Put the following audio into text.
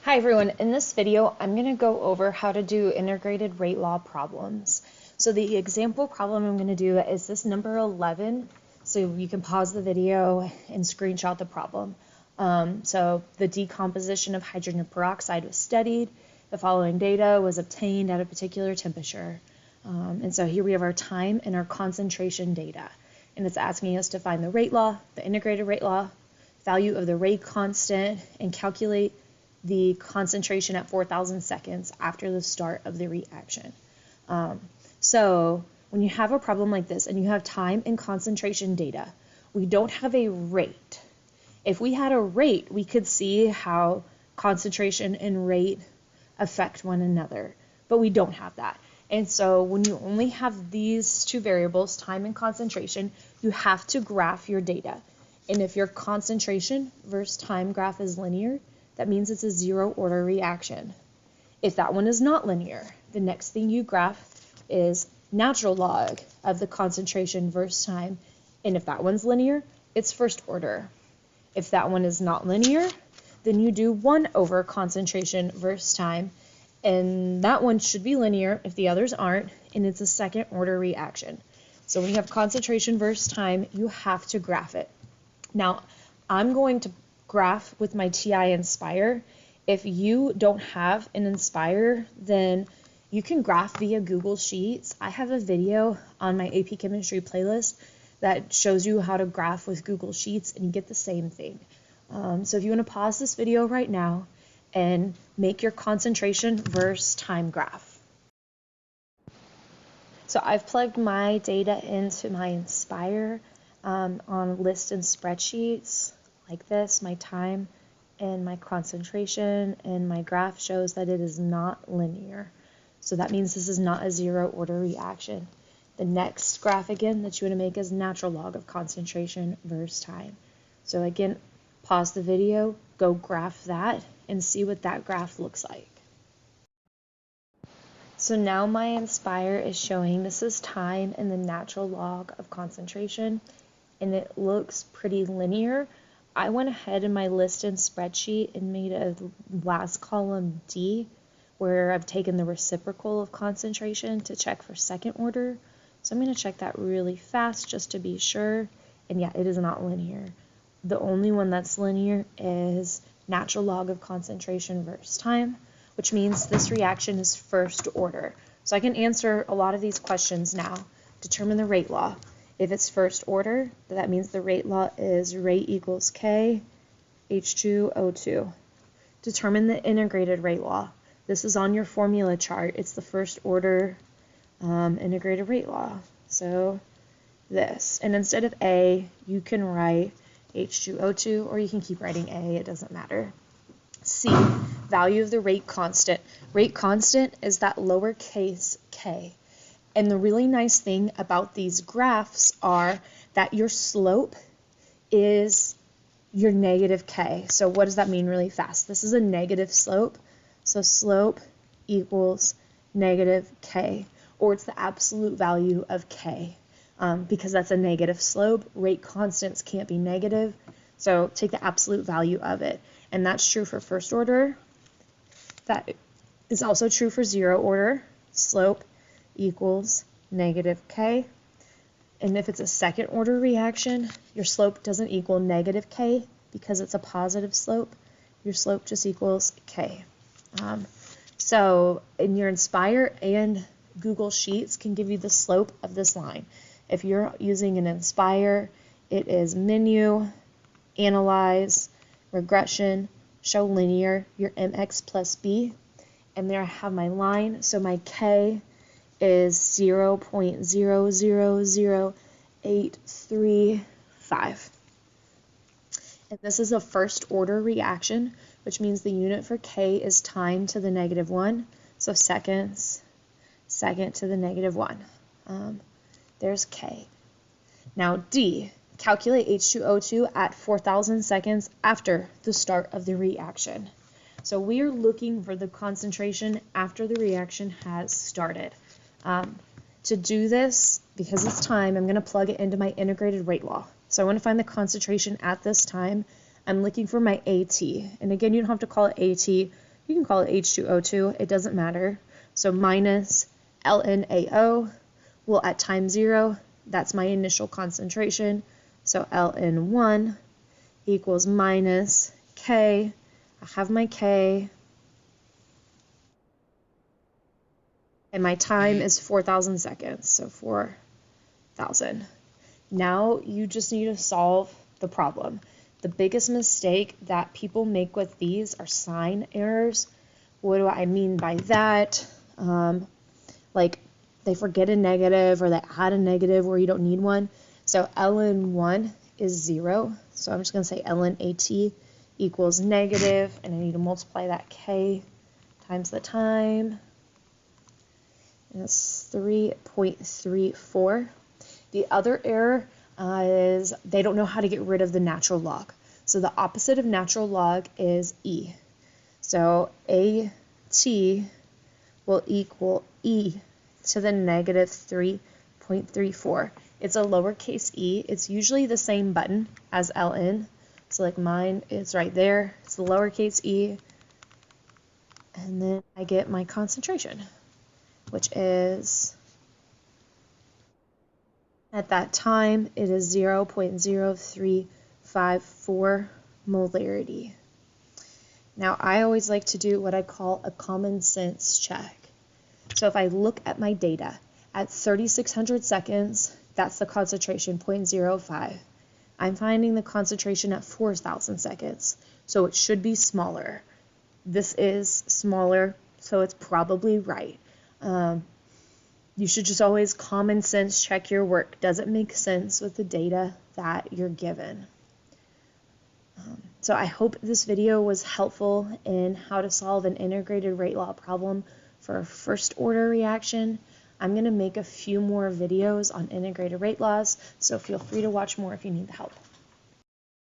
Hi everyone, in this video I'm going to go over how to do integrated rate law problems. So the example problem I'm going to do is this number 11, so you can pause the video and screenshot the problem. So the decomposition of hydrogen peroxide was studied, the following data was obtained at a particular temperature. And so here we have our time and our concentration data. And it's asking us to find the rate law, the integrated rate law, value of the rate constant, and calculate the concentration at 4,000 seconds after the start of the reaction. So when you have a problem like this and you have time and concentration data, we don't have a rate. If we had a rate, we could see how concentration and rate affect one another, but we don't have that. And so when you only have these two variables, time and concentration, you have to graph your data. And if your concentration versus time graph is linear, that means it's a zero order reaction. If that one is not linear, the next thing you graph is natural log of the concentration versus time. And if that one's linear, it's first order. If that one is not linear, then you do 1 over concentration versus time. And that one should be linear if the others aren't, and it's a second order reaction. So when you have concentration versus time, you have to graph it. Now, I'm going to graph with my TI Inspire. If you don't have an Inspire, then you can graph via Google Sheets. I have a video on my AP Chemistry playlist that shows you how to graph with Google Sheets, and you get the same thing. So if you want to pause this video right now and make your concentration versus time graph. So I've plugged my data into my Inspire on lists and spreadsheets like this, my time and my concentration, and my graph shows that it is not linear. So that means this is not a zero order reaction. The next graph again that you want to make is natural log of concentration versus time. So again, pause the video, go graph that, and see what that graph looks like. So now my Inspire is showing this is time and the natural log of concentration, and it looks pretty linear. I went ahead in my list and spreadsheet and made a last column D where I've taken the reciprocal of concentration to check for second order. So I'm going to check that really fast just to be sure. And yeah, it is not linear. The only one that's linear is natural log of concentration versus time, which means this reaction is first order. So I can answer a lot of these questions now. Determine the rate law. If it's first order, that means the rate law is rate equals K H2O2. Determine the integrated rate law. This is on your formula chart. It's the first order integrated rate law. So this. And instead of A, you can write H2O2, or you can keep writing A. It doesn't matter. C, value of the rate constant. Rate constant is that lowercase k. And the really nice thing about these graphs are that your slope is your negative k. So what does that mean really fast? This is a negative slope. So slope equals negative k, or it's the absolute value of k. Because that's a negative slope, rate constants can't be negative. So take the absolute value of it. And that's true for first order. That is also true for zero order. Slope equals negative k. And if it's a second order reaction, your slope doesn't equal negative k because it's a positive slope. Your slope just equals k. So in your Inspire and Google Sheets can give you the slope of this line. If you're using an Inspire, it is menu, analyze, regression, show linear, your mx plus b. And there I have my line. So my k is 0.000835. And this is a first order reaction, which means the unit for k is time to the negative 1. So seconds, second to the negative 1. There's k. Now D, calculate H2O2 at 4,000 seconds after the start of the reaction. So we are looking for the concentration after the reaction has started. To do this, because it's time, I'm going to plug it into my integrated rate law. So I want to find the concentration at this time. I'm looking for my AT. And again, you don't have to call it AT. You can call it H2O2, it doesn't matter. So minus LNAO, well, at time 0, that's my initial concentration. So LN1 equals minus K. I have my K. And my time is 4,000 seconds, so 4,000. Now you just need to solve the problem. The biggest mistake that people make with these are sign errors. What do I mean by that? Like they forget a negative or they add a negative where you don't need one. So ln1 is 0. So I'm just going to say ln AT equals negative, and I need to multiply that K times the time. And it's 3.34. The other error is they don't know how to get rid of the natural log. So the opposite of natural log is E. So AT will equal E to the negative 3.34. It's a lowercase e. It's usually the same button as ln. So like mine is right there. It's the lowercase e. And then I get my concentration, which is, at that time, it is 0.0354 molarity. Now, I always like to do what I call a common sense check. So if I look at my data, at 3,600 seconds, that's the concentration, 0.05. I'm finding the concentration at 4,000 seconds, so it should be smaller. This is smaller, so it's probably right. You should just always common sense check your work. Does it make sense with the data that you're given? So I hope this video was helpful in how to solve an integrated rate law problem for a first order reaction. I'm going to make a few more videos on integrated rate laws, so feel free to watch more if you need the help.